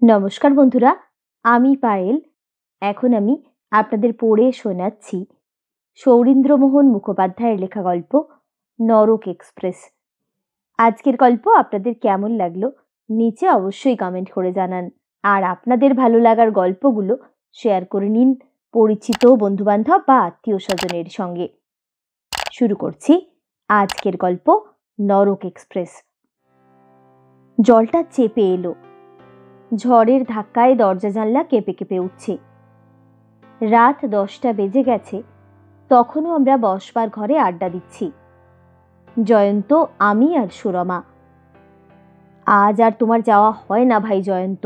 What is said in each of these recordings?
নমস্কার বন্ধুরা, আমি পায়েল। এখন আমি আপনাদের পড়ে শোনাচ্ছি সৌরীন্দ্রমোহন মুখোপাধ্যায়ের লেখা গল্প নরক এক্সপ্রেস। আজকের গল্প আপনাদের কেমন লাগলো নিচে অবশ্যই কমেন্ট করে জানান। আর আপনাদের ভালো লাগার গল্পগুলো শেয়ার করে নিন পরিচিত বন্ধুবান্ধব বা আত্মীয় স্বজনের সঙ্গে। শুরু করছি আজকের গল্প নরক এক্সপ্রেস। জলটা চেপে এলো। ঝড়ের ধাক্কায় দরজা জানলা কেঁপে কেঁপে উঠছে। রাত 10টা বেজে গেছে, তখনও আমরা বসবার ঘরে আড্ডা দিচ্ছি। জয়ন্ত, আমি আর সুরমা। আজ আর তোমার যাওয়া হয় না ভাই জয়ন্ত।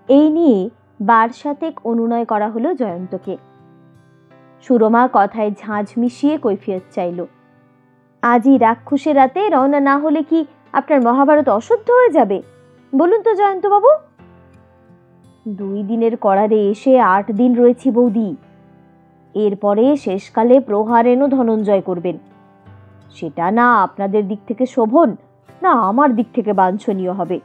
এই নিয়ে বার সাতেক অনুনয় করা হলো জয়ন্তকে। সুরমা কথায় ঝাঁঝ মিশিয়ে কৈফিয়ত চাইল। আজই রাক্ষসের রাতে রওনা না হলে কি আপনার মহাভারত অশুদ্ধ হয়ে যাবে? বলুন তো জয়ন্ত বাবু। 2 দিনের করারে এসে 8 দিন রয়েছি বৌদি। এরপরে শেষকালে প্রহারেণও ধনঞ্জয় করবেন। সেটা না আপনাদের দিক থেকে শোভন, না আমার দিক থেকে বাঞ্ছনীয় হবে।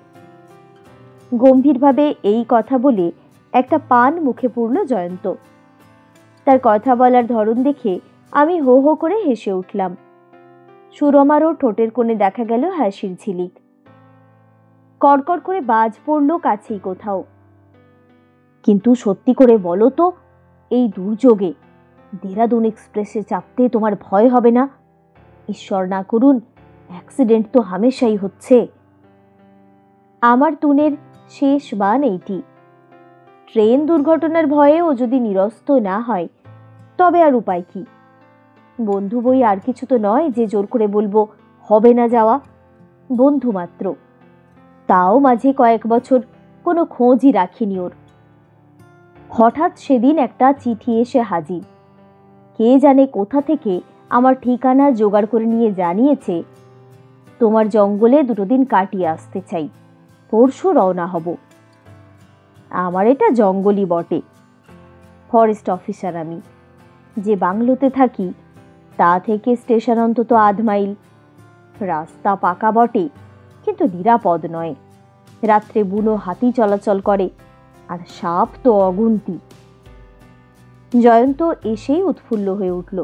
গম্ভীরভাবে এই কথা বলে একটা পান মুখে পুরল জয়ন্ত। তার কথা বলার ধরন দেখে আমি হো হো করে হেসে উঠলাম। সুরমারও ঠোঁটের কোণে দেখা গেল হাসির ঝিলিক। কড়কড় করে বাজ পড়ল কাছেই কোথাও। কিন্তু সত্যি করে বলো তো, এই দুর্যোগে দেরাদুন এক্সপ্রেসে চাপতে তোমার ভয় হবে না? ঈশ্বর না করুন, অ্যাক্সিডেন্ট তো হামেশাই হচ্ছে। আমার তুনের শেষ বান এইটি। ট্রেন দুর্ঘটনার ভয়ে ও যদি নিরস্ত না হয় তবে আর উপায় কি? বন্ধু বই আর কিছু তো নয় যে জোর করে বলবো হবে না যাওয়া। বন্ধু মাত্র, তাও মাঝে কয়েক বছর কোনো খোঁজই রাখিনি ওর। হঠাৎ সেদিন একটা চিঠি এসে হাজির। কে জানে কোথা থেকে আমার ঠিকানা জোগাড় করে নিয়ে জানিয়েছে, তোমার জঙ্গলে 2 দিন কাটিয়ে আসতে চাই, পরশু রওনা হব। আমার এটা জঙ্গলই বটে। ফরেস্ট অফিসার আমি। যে বাংলোতে থাকি তা থেকে স্টেশন অন্তত 1/2 মাইল। রাস্তা পাকা বটে, কিন্তু নিরাপদ নয়। রাত্রে বুনো হাতি চলাচল করে, আর সাপ তো অগুন্তি। জয়ন্ত এসেই উৎফুল্ল হয়ে উঠল।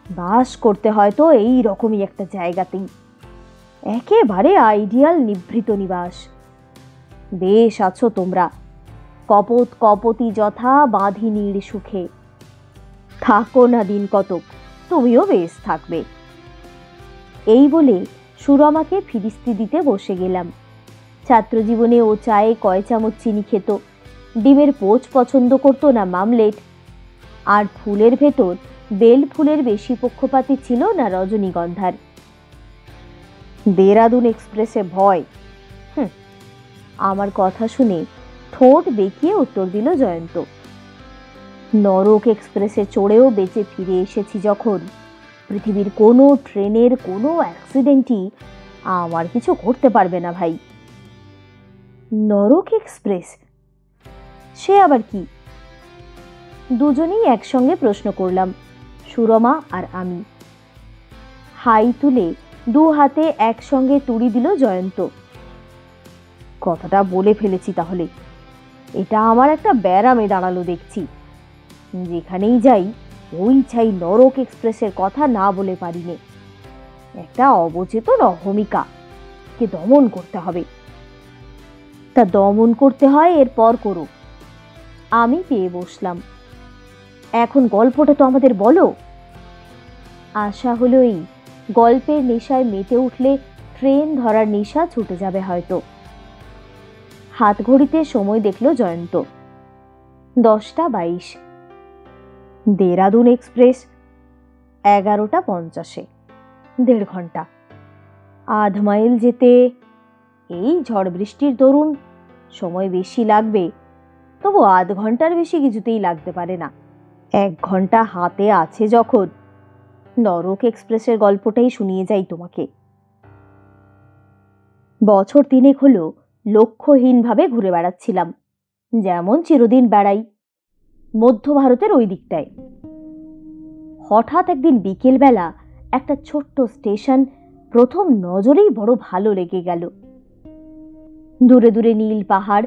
বাস করতে হয়তো এই রকমই একটা জায়গাতেই, একেবারে আইডিয়াল নিভৃত নিবাস। বেশ আছো তোমরা, কপত কপতি যথা বাঁধিনীর সুখে। থাকো না দিন কতক, তুমিও বেশ থাকবে। এই বলে সুরমাকে ফিরিস্তি দিতে বসে গেলাম। ছাত্রজীবনে ও চায়ে কয় চামচ চিনি খেত, ডিমের পোচ পছন্দ করতো না মামলেট, আর ফুলের ভেতর বেল ফুলের বেশি পক্ষপাতী ছিল না রজনীগন্ধার। দেরাদুন এক্সপ্রেসে ভয়? আমার কথা শুনে ঠোঁট বেঁকিয়ে উত্তর দিল জয়ন্ত। নরক এক্সপ্রেসে চড়েও বেঁচে ফিরে এসেছি যখন, পৃথিবীর কোনো ট্রেনের কোনো অ্যাক্সিডেন্টই আমার কিছু করতে পারবে না ভাই। নরক এক্সপ্রেস সে আবার কি? দুজনেই একসঙ্গে প্রশ্ন করলাম, সুরমা আর আমি। হাই তুলে 2 হাতে একসঙ্গে তুড়ি দিল জয়ন্ত। কথাটা বলে ফেলেছি তাহলে। এটা আমার একটা ব্যারামে দাঁড়ালো দেখছি। যেখানেই যাই ওই চাই নরক এক্সপ্রেসের কথা না বলে পারি নে। একটা অবচেতন অহমিকা, কে দমন করতে হবে। তা দমন করতে হয় এরপর করো। আমি পেয়ে বসলাম। এখন গল্পটা তো আমাদের বলো। আশা হলো এই গল্পের নেশায় মেতে উঠলে ট্রেন ধরার নেশা ছুটে যাবে হয়তো। হাত ঘড়িতে সময় দেখল জয়ন্ত। 10টা 22। দেরাদুন এক্সপ্রেস 11টা 50-এ, 1.5 ঘন্টা। 1/2 মাইল যেতে এই ঝড় বৃষ্টির দরুন সময় বেশি লাগবে, তবু 1/2 ঘন্টার বেশি কিছুতেই লাগতে পারে না। 1 ঘন্টা হাতে আছে যখন, নরক এক্সপ্রেসের গল্পটাই শুনিয়ে যাই তোমাকে। বছর 3 হলো লক্ষ্যহীনভাবে ঘুরে বেড়াচ্ছিলাম, যেমন চিরদিন বেড়াই, মধ্য ভারতের ওই দিকটায়। হঠাৎ একদিন বিকেলবেলা একটা ছোট্ট স্টেশন প্রথম নজরেই বড় ভালো লেগে গেল। দূরে দূরে নীল পাহাড়,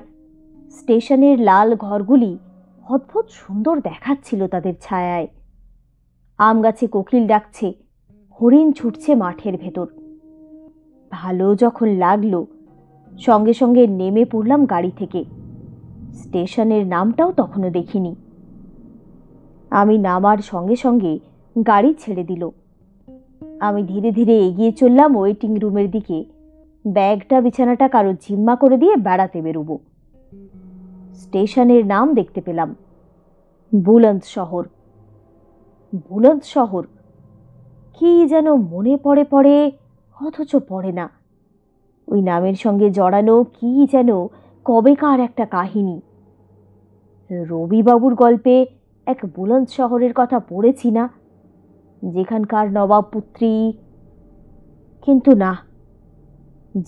স্টেশনের লাল ঘরগুলি অদ্ভুত সুন্দর দেখাচ্ছিল তাদের ছায়ায়। আম গাছে কোকিল ডাকছে, হরিণ ছুটছে মাঠের ভেতর। ভালো যখন লাগলো, সঙ্গে সঙ্গে নেমে পড়লাম গাড়ি থেকে। স্টেশনের নামটাও তখনও দেখিনি। আমি নামার সঙ্গে সঙ্গে গাড়ি ছেড়ে দিল। আমি ধীরে ধীরে এগিয়ে চললাম ওয়েটিং রুমের দিকে, ব্যাগটা বিছানাটা কারো জিম্মা করে দিয়ে বেড়াতে বেরোবো। স্টেশনের নাম দেখতে পেলাম, বুলন্দ শহর। বুলন্দ শহর কি যেন মনে পড়ে পড়ে, অথচ পড়ে না। ওই নামের সঙ্গে জড়ানো কি যেন কবেকার একটা কাহিনী। রবিবাবুর গল্পে এক বুলন্দ শহরের কথা পড়েছি না, যেখানকার নবাব পুত্রী। কিন্তু না,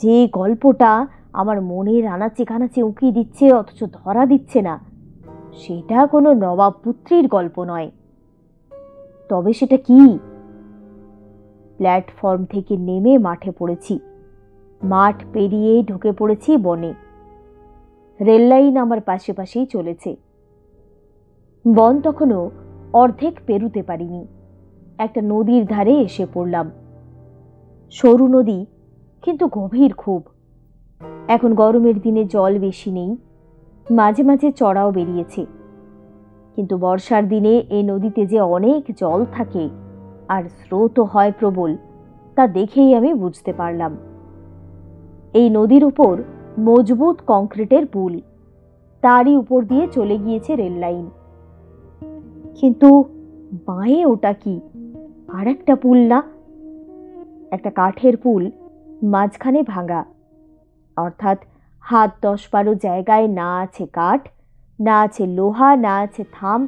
যে গল্পটা আমার মনের আনাচে কানাচে উঁকি দিচ্ছে অথচ ধরা দিচ্ছে না, সেটা কোনো নবাব পুত্রীর গল্প নয়। তবে সেটা কি? প্ল্যাটফর্ম থেকে নেমে মাঠে পড়েছি, মাঠ পেরিয়ে ঢুকে পড়েছি বনে। রেললাইন আমার পাশে পাশেই চলেছে। বন তখনও অর্ধেক পেরুতে পারিনি। একটা নদীর ধারে এসে পড়লাম। সরু নদী, কিন্তু গভীর খুব। এখন গরমের দিনে জল বেশি নেই, মাঝে মাঝে চড়াও বেরিয়েছে। কিন্তু বর্ষার দিনে এই নদীতে যে অনেক জল থাকে আর স্রোতও হয় প্রবল, তা দেখেই আমি বুঝতে পারলাম। এই নদীর উপর মজবুত কংক্রিটের পুল, তারই উপর দিয়ে চলে গিয়েছে রেল লাইন। কিন্তু বাঁয়ে ওটা কি? আর একটা পুল না? একটা কাঠের পুল, মাঝখানে ভাঙা। অর্থাৎ হাত 10-12 জায়গায় না আছে কাঠ, না আছে লোহা, না আছে থাম,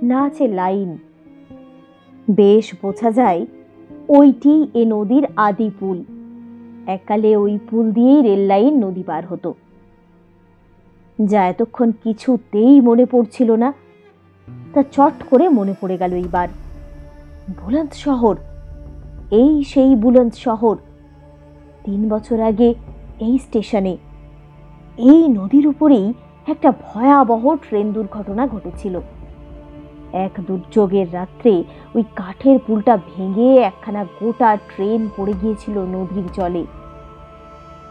না আছে লাইন। বেশ বোঝা যায় ওইটি এ নদীর আদি পুল। এককালে ওই পুল দিয়েই রেল লাইন নদী পার হতো। যা এতক্ষণ কিছুতেই মনে পড়ছিল না, তা চট করে মনে পড়ে গেল এইবার। বুলন্দ শহর, এই সেই বুলন্দ শহর। 3 বছর আগে এই স্টেশনে, এই নদীর উপরেই একটা ভয়াবহ ট্রেন দুর্ঘটনা ঘটেছিল। এক দুর্যোগের রাত্রে ওই কাঠের পুলটা ভেঙে একখানা গোটা ট্রেন পড়ে গিয়েছিল নদীর জলে।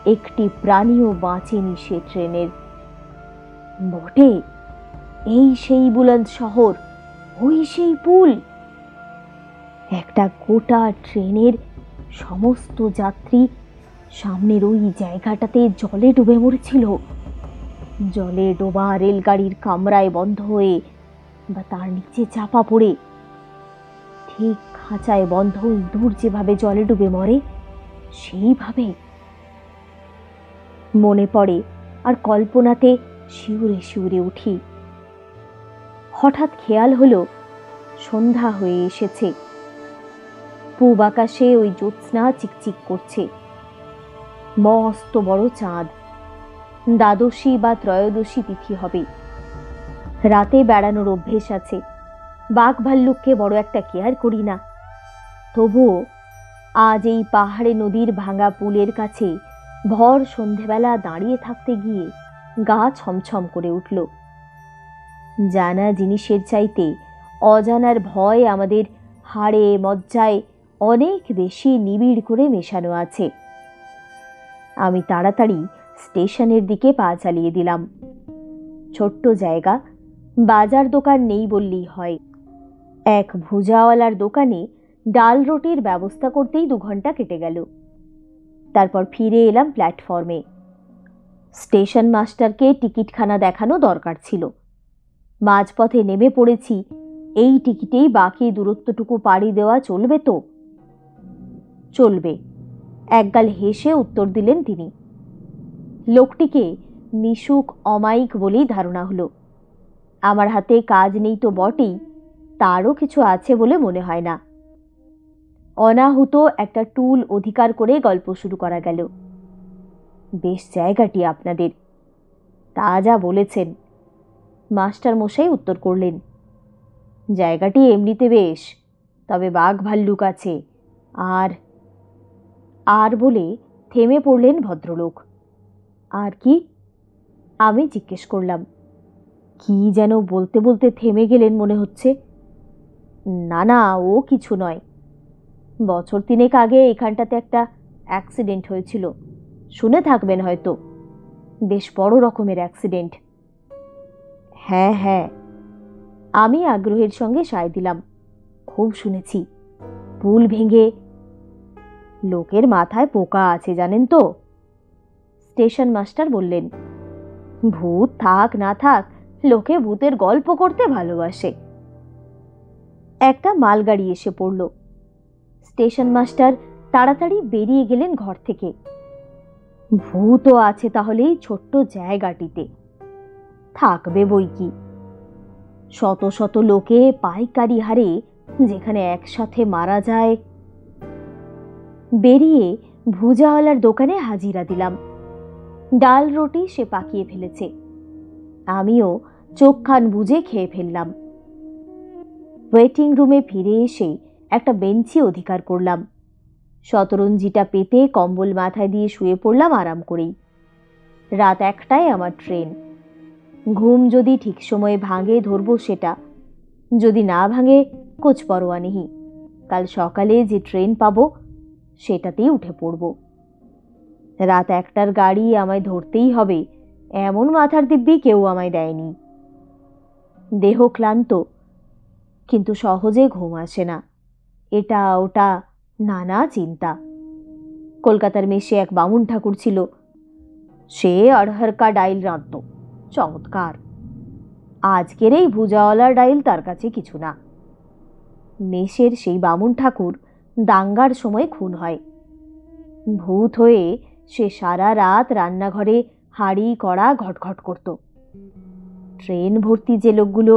একটি প্রাণীও বাঁচেনি সে ট্রেনের। বটে, এই সেই বুলন্দ শহর, ওই সেই পুল। একটা গোটা ট্রেনের সমস্ত যাত্রী সামনের ওই জায়গাটাতে জলে ডুবে মরেছিল। জলে ডোবা রেলগাড়ির কামরায় বন্ধ হয়ে বা তার নিচে চাপা পড়ে, ঠিক খাঁচায় বন্ধ ইঁদুর যেভাবে জলে ডুবে মরে, সেইভাবে। মনে পড়ে আর কল্পনাতে শিউরে শিউরে উঠি। হঠাৎ খেয়াল হলো সন্ধ্যা হয়ে এসেছে। পূব আকাশে ওই জ্যোৎস্না চিকচিক করছে। মস্ত বড় চাঁদ। দ্বাদশী বা ত্রয়োদশী তিথি হবে। রাতে বেড়ানোর অভ্যেস আছে। বাঘ ভাল্লুককে বড় একটা কেয়ার করি না। তবুও আজ এই পাহাড়ে নদীর ভাঙা পুলের কাছে ভর সন্ধেবেলা দাঁড়িয়ে থাকতে গিয়ে গা ছমছম করে উঠল। জানা জিনিসের চাইতে অজানার ভয় আমাদের হাড়ে মজ্জায় অনেক বেশি নিবিড় করে মেশানো আছে। আমি তাড়াতাড়ি স্টেশনের দিকে পা চালিয়ে দিলাম। ছোট্ট জায়গা, বাজার দোকান নেই বললেই হয়। এক ভুজাওয়ালার দোকানে ডাল রুটির ব্যবস্থা করতেই 2 ঘন্টা কেটে গেল। তারপর ফিরে এলাম প্ল্যাটফর্মে। স্টেশন মাস্টারকে টিকিটখানা দেখানো দরকার ছিল। মাঝপথে নেমে পড়েছি, এই টিকিটেই বাকি দূরত্বটুকু পাড়ি দেওয়া চলবে তো? চলবে, একগাল হেসে উত্তর দিলেন তিনি। লোকটিকে মিশুক অমায়িক বলেই ধারণা হলো। আমার হাতে কাজ নেই তো বটেই, তারও কিছু আছে বলে মনে হয় না। অনাহুত একটা টুল অধিকার করে গল্প শুরু করা গেল। বেশ জায়গাটি আপনাদের, তা যা বলেছেন। মাস্টার মশাই উত্তর করলেন, জায়গাটি এমনিতে বেশ, তবে বাঘ ভাল্লুক আছে। আর আর বলে থেমে পড়লেন ভদ্রলোক। আর কি? আমি জিজ্ঞেস করলাম। কি যেন বলতে বলতে থেমে গেলেন মনে হচ্ছে। না না, ও কিছু নয়। বছর 3 আগে এখানটাতে একটা অ্যাক্সিডেন্ট হয়েছিল, শুনে থাকবেন হয়তো। বেশ বড় রকমের অ্যাক্সিডেন্ট। হ্যাঁ হ্যাঁ, আমি আগ্রহের সঙ্গে সায় দিলাম। খুব শুনেছি। পুল ভেঙে। লোকের মাথায় পোকা আছে জানেন তো, স্টেশন মাস্টার বললেন। ভূত থাক না থাক, লোকে ভূতের গল্প করতে ভালোবাসে। একটা মালগাড়ি এসে পড়ল। স্টেশন মাস্টার তাড়াতাড়ি বেরিয়ে গেলেন ঘর থেকে। ভূতও আছে তাহলে এই ছোট্ট জায়গাটিতে, থাকবে বই কি। শত শত লোকে পাইকারি হারে যেখানে একসাথে মারা যায়। বেরিয়ে ভুজাওয়ালার দোকানে হাজিরা দিলাম। ডাল রুটি সে পাকিয়ে ফেলেছে, আমিও চোখ কান বুজে খেয়ে ফেললাম। ওয়েটিং রুমে ফিরে এসে একটা বেঞ্চি অধিকার করলাম। শতরঞ্জিটা পেতে কম্বল মাথায় দিয়ে শুয়ে পড়লাম আরাম করেই। রাত 1টায় আমার ট্রেন। ঘুম যদি ঠিক সময়ে ভাঙে ধরবো সেটা, যদি না ভাঙে কোচ পরোয়া নেই। কাল সকালে যে ট্রেন পাবো সেটাতেই উঠে পড়ব। রাত 1টার গাড়ি আমায় ধরতেই হবে, এমন মাথার দিব্যি কেউ আমায় দেয়নি। দেহ ক্লান্ত, কিন্তু সহজে ঘুম আসে না। এটা ওটা নানা চিন্তা। কলকাতার মেশে এক বামুন ঠাকুর ছিল, সে আড়হারকা ডাইল রাঁধত, চমৎকার। আজকের এই ভুজাওয়ালার ডাইল তার কাছে কিছু না। মেশের সেই বামুন ঠাকুর দাঙ্গার সময় খুন হয়। ভূত হয়ে সে সারা রাত রান্নাঘরে হাঁড়ি কড়া ঘটঘট করত। ট্রেন ভর্তি যে লোকগুলো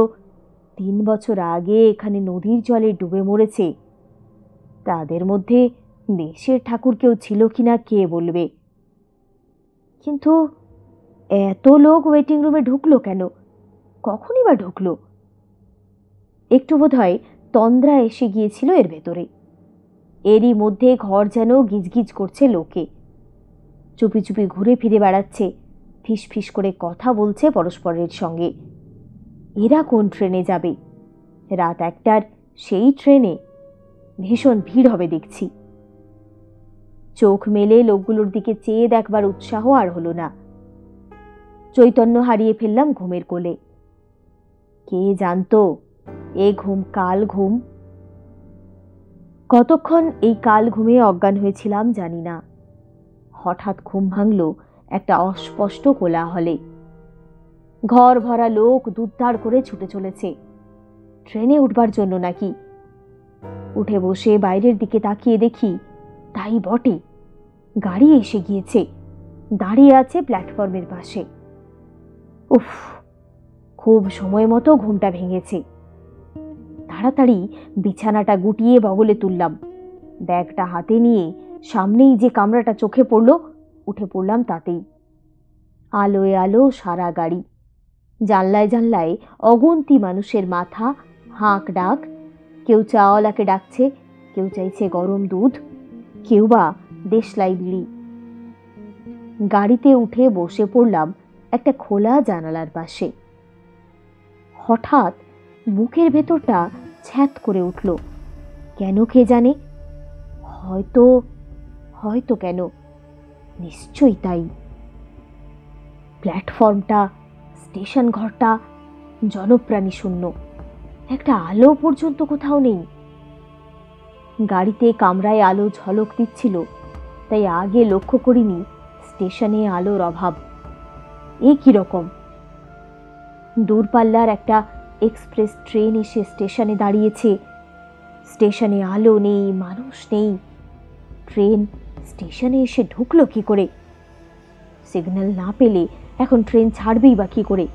3 বছর আগে এখানে নদীর জলে ডুবে মরেছে, তাদের মধ্যে দেশের ঠাকুর কেউ ছিল কিনা কে বলবে। কিন্তু এত লোক ওয়েটিং রুমে ঢুকলো কেন? কখনই বা ঢুকলো? একটু বোধহয় তন্দ্রা এসে গিয়েছিল এর ভেতরে। এরই মধ্যে ঘর যেন গিজগিজ করছে লোকে। চুপি চুপি ঘুরে ফিরে বেড়াচ্ছে, ফিস ফিস করে কথা বলছে পরস্পরের সঙ্গে। এরা কোন ট্রেনে যাবে? রাত 1টার সেই ট্রেনে? ভীষণ ভিড় হবে দেখছি। চোখ মেলে লোকগুলোর দিকে চেয়ে দেখবার উৎসাহ আর হলো না। চৈতন্য হারিয়ে ফেললাম ঘুমের কোলে। কে জানতো এ ঘুম কাল ঘুম। কতক্ষণ এই কাল ঘুমে অজ্ঞান হয়েছিলাম জানি না। হঠাৎ ঘুম ভাঙল একটা অস্পষ্ট কোলাহলে। ঘর ভরা লোক দুধদার করে ছুটে চলেছে, ট্রেনে উঠবার জন্য নাকি। উঠে বসে বাইরের দিকে তাকিয়ে দেখি তাই বটে, গাড়ি এসে গিয়েছে, দাঁড়িয়ে আছে প্ল্যাটফর্মের পাশে। উফ, খুব সময় মতো ঘুমটা ভেঙেছে। তাড়াতাড়ি বিছানাটা গুটিয়ে বগলে তুললাম। ব্যাগটা হাতে নিয়ে সামনেই যে কামরাটা চোখে পড়ল, উঠে পড়লাম তাতেই। আলোয় আলো সারা গাড়ি। জানলায় জানলায় অগুন্তি মানুষের মাথা, হাঁক ডাক। কেউ চাওয়ালাকে ডাকছে, কেউ চাইছে গরম দুধ, কেউ বা দেশলাই বিড়ি। গাড়িতে উঠে বসে পড়লাম একটা খোলা জানালার পাশে। হঠাৎ বুকের ভেতরটা ছ্যাঁত করে উঠল, কেন কে জানে। হয়তো হয়তো কেন, নিশ্চয়ই তাই। প্ল্যাটফর্মটা, স্টেশন ঘরটা জনপ্রাণী শূন্য, একটা আলো পর্যন্ত কোথাও নেই। গাড়িতে কামরায় আলো ঝলক দিচ্ছিল, তাই আগে লক্ষ্য করিনি স্টেশনে আলোর অভাব। এ কিরকম? দূরপাল্লার একটা এক্সপ্রেস ট্রেন এসে স্টেশনে দাঁড়িয়েছে, স্টেশনে আলো নেই, মানুষ নেই। ট্রেন স্টেশনে এসে ঢুকলো কি করে? সিগন্যাল না পেলে এখন ট্রেন ছাড়বেই বা কি করে?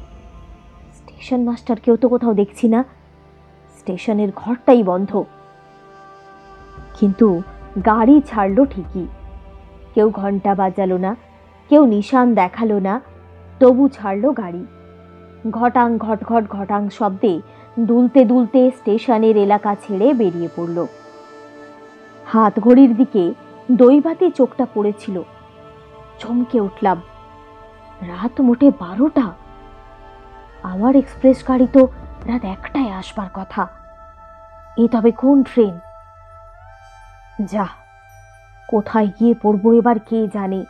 স্টেশন মাস্টারকেও তো কোথাও দেখছি না, স্টেশনের ঘরটাই বন্ধ। কিন্তু গাড়ি ছাড়লো ঠিকই, কেউ ঘন্টা বাজালো না, কেউ নিশান দেখালো না, তবু ছাড়লো গাড়ি। ঘটাং ঘটঘট ঘটাং শব্দে দুলতে দুলতে স্টেশনের এলাকা ছেড়ে বেরিয়ে পড়ল। হাত ঘড়ির দিকে দৈবাতে চোখটা পড়েছিল। চমকে উঠলাম। রাত মোটে 12টা। আমার এক্সপ্রেস গাড়ি তো রাত 1টায় আসবার কথা। এ তবে কোন ট্রেন? যা, কোথায় গিয়ে পড়বো এবার কে জানে।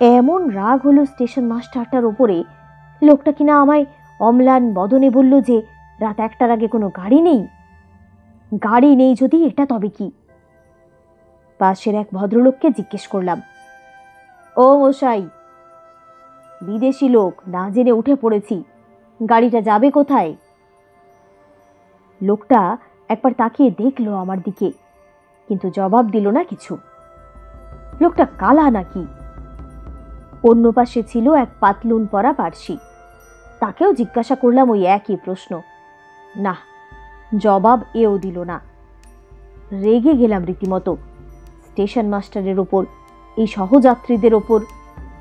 এমন রাগ হলো স্টেশন মাস্টারটার ওপরে, লোকটা কিনা আমায় অম্লান বদনে বলল যে রাত 1টার আগে কোনো গাড়ি নেই। গাড়ি নেই যদি এটা তবে কি? পাশের এক ভদ্রলোককে জিজ্ঞেস করলাম, ও মশাই, বিদেশি লোক, না জেনে উঠে পড়েছি, গাড়িটা যাবে কোথায়? লোকটা একবার তাকিয়ে দেখলো আমার দিকে, কিন্তু জবাব দিল না কিছু। লোকটা কালা নাকি? অন্য পাশে ছিল এক পাতলুন পরা পার্সি। তাকেও জিজ্ঞাসা করলাম ওই একই প্রশ্ন। না, জবাব এও দিল না। রেগে গেলাম রীতিমতো স্টেশন মাস্টারের ওপর, এই সহযাত্রীদের ওপর,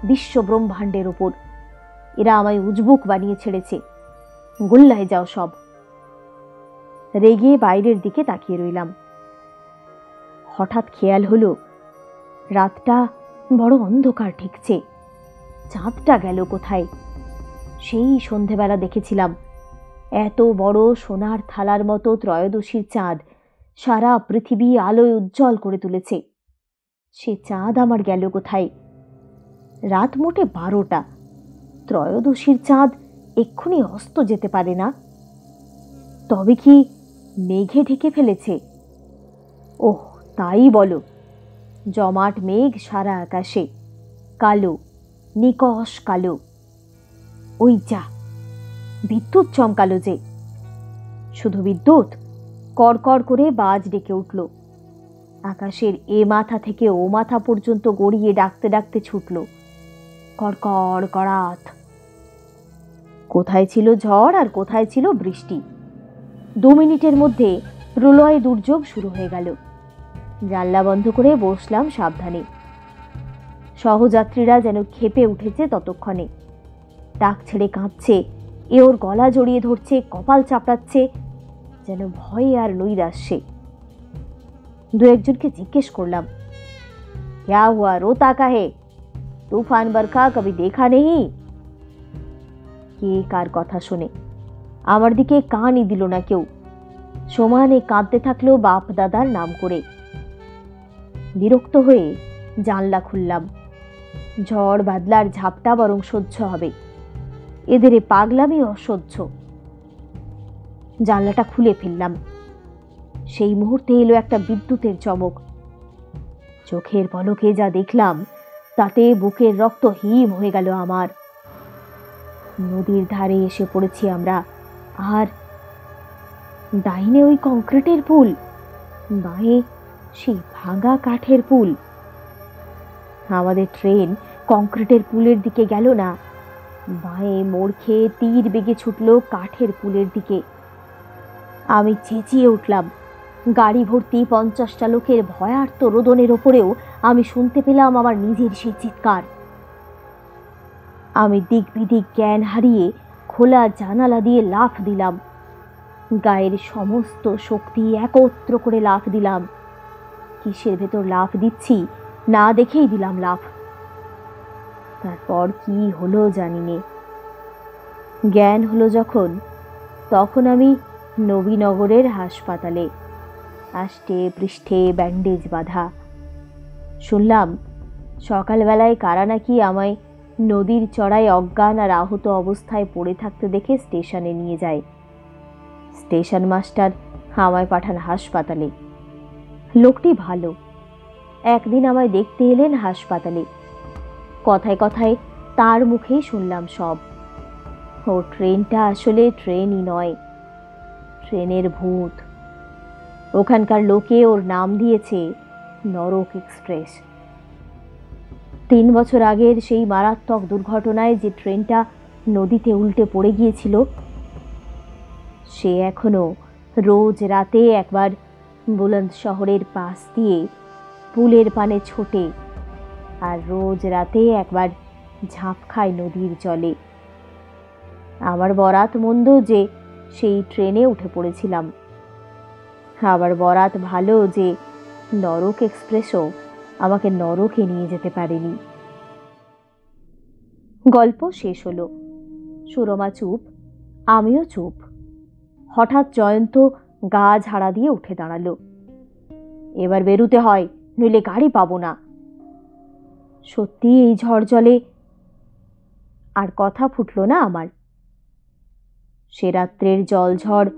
বিশ্ব ব্রহ্মাণ্ডের ওপর। এরা আমায় উজবুক বানিয়ে ছেড়েছে। গোল্লায় যাও সব। রেগে বাইরের দিকে তাকিয়ে রইলাম। হঠাৎ খেয়াল হলো রাতটা বড় অন্ধকার ঠেকছে। চাঁদটা গেল কোথায়? সেই সন্ধেবেলা দেখেছিলাম এত বড় সোনার থালার মতো ত্রয়োদশীর চাঁদ সারা পৃথিবী আলোয় উজ্জ্বল করে তুলেছে। সে চাঁদ আমার গেল কোথায়? রাত মোটে 12টা। ত্রয়োদশীর চাঁদ এক্ষুনি অস্ত যেতে পারে না? তবে কি মেঘে ঢেকে ফেলেছে? ওহ, তাই বলো। জমাট মেঘ সারা আকাশে, কালো, নিকষ কালো। ওই যা, বিদ্যুৎ চমকালো যে! শুধু বিদ্যুৎ, কড়কড় করে বাজ ডেকে উঠল। আকাশের এ মাথা থেকে ও মাথা পর্যন্ত গড়িয়ে ডাকতে ডাকতে ছুটল, কড়কড় কড়াত। কোথায় ছিল ঝড় আর কোথায় ছিল বৃষ্টি? 2 মিনিটের মধ্যে প্রলয় দুর্যোগ শুরু হয়ে গেল। জানলা বন্ধ করে বসলাম সাবধানে। সহযাত্রীরা যেন ক্ষেপে উঠেছে ততক্ষণে। ডাক ছেড়ে কাঁদছে, এ ওর গলা জড়িয়ে ধরছে, কপাল চাপড়াচ্ছে, যেন ভয়ে আর নৈরাশ্যে। 2-1 জনকে জিজ্ঞেস করলাম, क्या हुआ, रोता काहे? तूफान बरखा कभी देखा नहीं? কে কার কথা শোনে? আমার দিকে কানই দিল না কেউ। সমানে কাঁদতে থাকলো বাপ দাদার নাম করে। বিরক্ত হয়ে জানলা খুললাম। ঝড় বাদলার ঝাপটা বরং সহ্য হবে, এদের এ পাগলামি অসহ্য। জানলাটা খুলে ফেললাম। সেই মুহূর্তে এলো একটা বিদ্যুতের চমক। চোখের পলকে যা দেখলাম তাতে বুকের রক্ত হিম হয়ে গেল আমার। নদীর ধারে এসে পড়েছি আমরা, আর ডাইনে ওই কংক্রিটের পুল, বাঁয়ে সেই ভাঙা কাঠের পুল। আমাদের ট্রেন কংক্রিটের পুলের দিকে গেল না, বাঁয়ে মোড় খেয়ে তীর বেগে ছুটল কাঠের পুলের দিকে। আমি চেঁচিয়ে উঠলাম। গাড়ি ভর্তি 50টা লোকের ভয়ার্ত রোদনের ওপরেও আমি শুনতে পেলাম আমার নিজের সেই চিৎকার। আমি দিক বিদিক জ্ঞান হারিয়ে খোলা জানালা দিয়ে লাফ দিলাম। গায়ের সমস্ত শক্তি একত্র করে লাফ দিলাম। কিসের ভেতর লাফ দিচ্ছি না দেখেই দিলাম লাফ। তারপর কি হলো জানি নে। জ্ঞান হলো যখন, তখন আমি নবীনগরের হাসপাতালে, আষ্টে পৃষ্ঠে ব্যান্ডেজ বাঁধা। শুনলাম সকালবেলায় কারা নাকি আমায় নদীর চড়ায় অজ্ঞান আর আহত অবস্থায় পড়ে থাকতে দেখে স্টেশনে নিয়ে যায়। স্টেশন মাস্টার আমায় পাঠান হাসপাতালে। লোকটি ভালো। একদিন আমায় দেখতে এলেন হাসপাতালে। কথায় কথায় তার মুখেই শুনলাম সব। ও ট্রেনটা আসলে ট্রেনই নয়, ট্রেনের ভূত। ওখানকার লোকে ওর নাম দিয়েছে নরক এক্সপ্রেস। 3 বছর আগের সেই মারাত্মক দুর্ঘটনায় যে ট্রেনটা নদীতে উল্টে পড়ে গিয়েছিল, সে এখনো রোজ রাতে একবার বুলন্দ শহরের পাশ দিয়ে পুলের পানে ছোটে, আর রোজ রাতে একবার ঝাঁপ খায় নদীর জলে। আমার বরাত মন্দ যে সেই ট্রেনে উঠে পড়েছিলাম, আবার বরাত ভালো যে নরক এক্সপ্রেসও আমাকে নরকে নিয়ে যেতে পারেনি। গল্প শেষ হলো। সুরমা চুপ, আমিও চুপ। হঠাৎ জয়ন্ত গা ঝাড়া দিয়ে উঠে দাঁড়ালো। এবার বেরুতে হয়, নইলে গাড়ি পাবো না। সত্যি এই ঝড় জলে আর কথা ফুটল না আমার। সে রাত্রের জলঝড়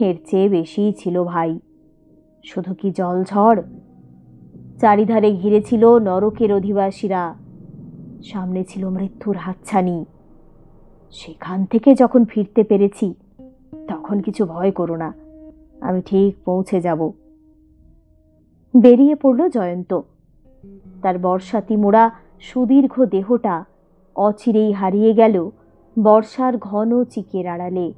এর চেয়ে বেশিই ছিল ভাই। শুধু কি জলঝড়, চারিধারে ঘিরে ছিল নরকের অধিবাসীরা, সামনে ছিল মৃত্যুর হাতছানি। সেখান থেকে যখন ফিরতে পেরেছি তখন কিছু ভয় করো না, আমি ঠিক পৌঁছে যাব। বেরিয়ে পড়ল জয়ন্ত। তার বর্ষাতি মোড়া সুদীর্ঘ দেহটা অচিরেই হারিয়ে গেল বর্ষার ঘন চিকের আড়ালে।